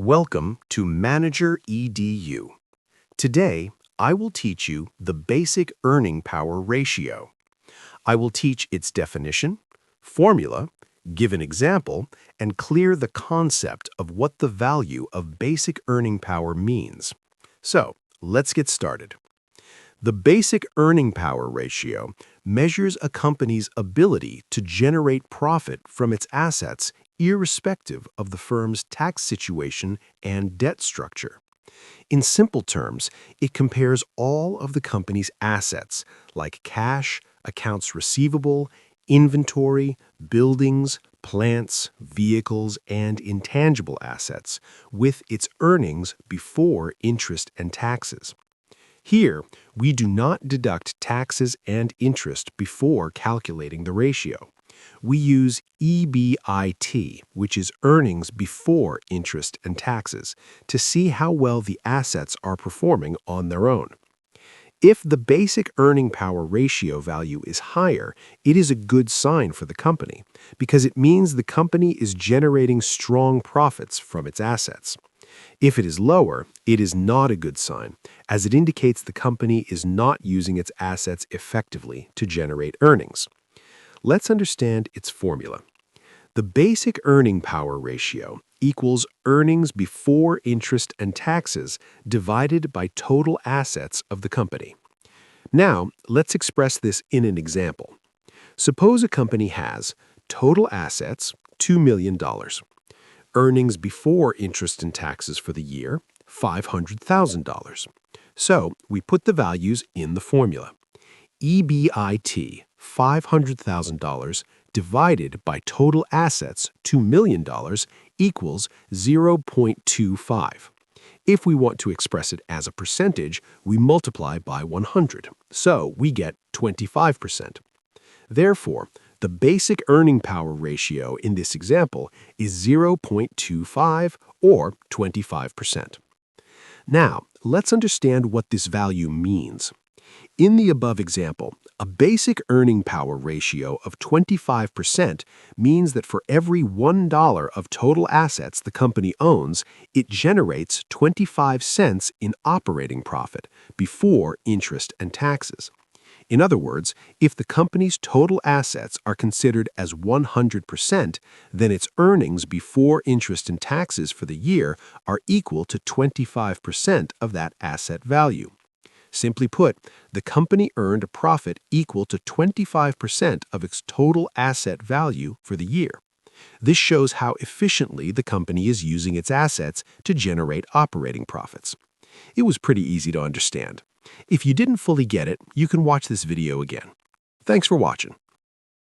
Welcome to Manager EDU. Today, I will teach you the basic earning power ratio. I will teach its definition, formula, give an example, and clear the concept of what the value of basic earning power means. So, let's get started. The basic earning power ratio measures a company's ability to generate profit from its assets irrespective of the firm's tax situation and debt structure. In simple terms, it compares all of the company's assets, like cash, accounts receivable, inventory, buildings, plants, vehicles, and intangible assets, with its earnings before interest and taxes. Here, we do not deduct taxes and interest before calculating the ratio. We use EBIT, which is earnings before interest and taxes, to see how well the assets are performing on their own. If the basic earning power ratio value is higher, it is a good sign for the company, because it means the company is generating strong profits from its assets. If it is lower, it is not a good sign, as it indicates the company is not using its assets effectively to generate earnings. Let's understand its formula. The basic earning power ratio equals earnings before interest and taxes divided by total assets of the company. Now, let's express this in an example. Suppose a company has total assets, $2 million. Earnings before interest and taxes for the year, $500,000. So we put the values in the formula. EBIT, $500,000, divided by total assets, $2 million, equals 0.25. If we want to express it as a percentage, we multiply by 100, so we get 25%. Therefore, the basic earning power ratio in this example is 0.25 or 25%. Now, let's understand what this value means. In the above example, a basic earning power ratio of 25% means that for every $1 of total assets the company owns, it generates 25 cents in operating profit before interest and taxes. In other words, if the company's total assets are considered as 100%, then its earnings before interest and taxes for the year are equal to 25% of that asset value. Simply put, the company earned a profit equal to 25% of its total asset value for the year. This shows how efficiently the company is using its assets to generate operating profits. It was pretty easy to understand. If you didn't fully get it, you can watch this video again. Thanks for watching.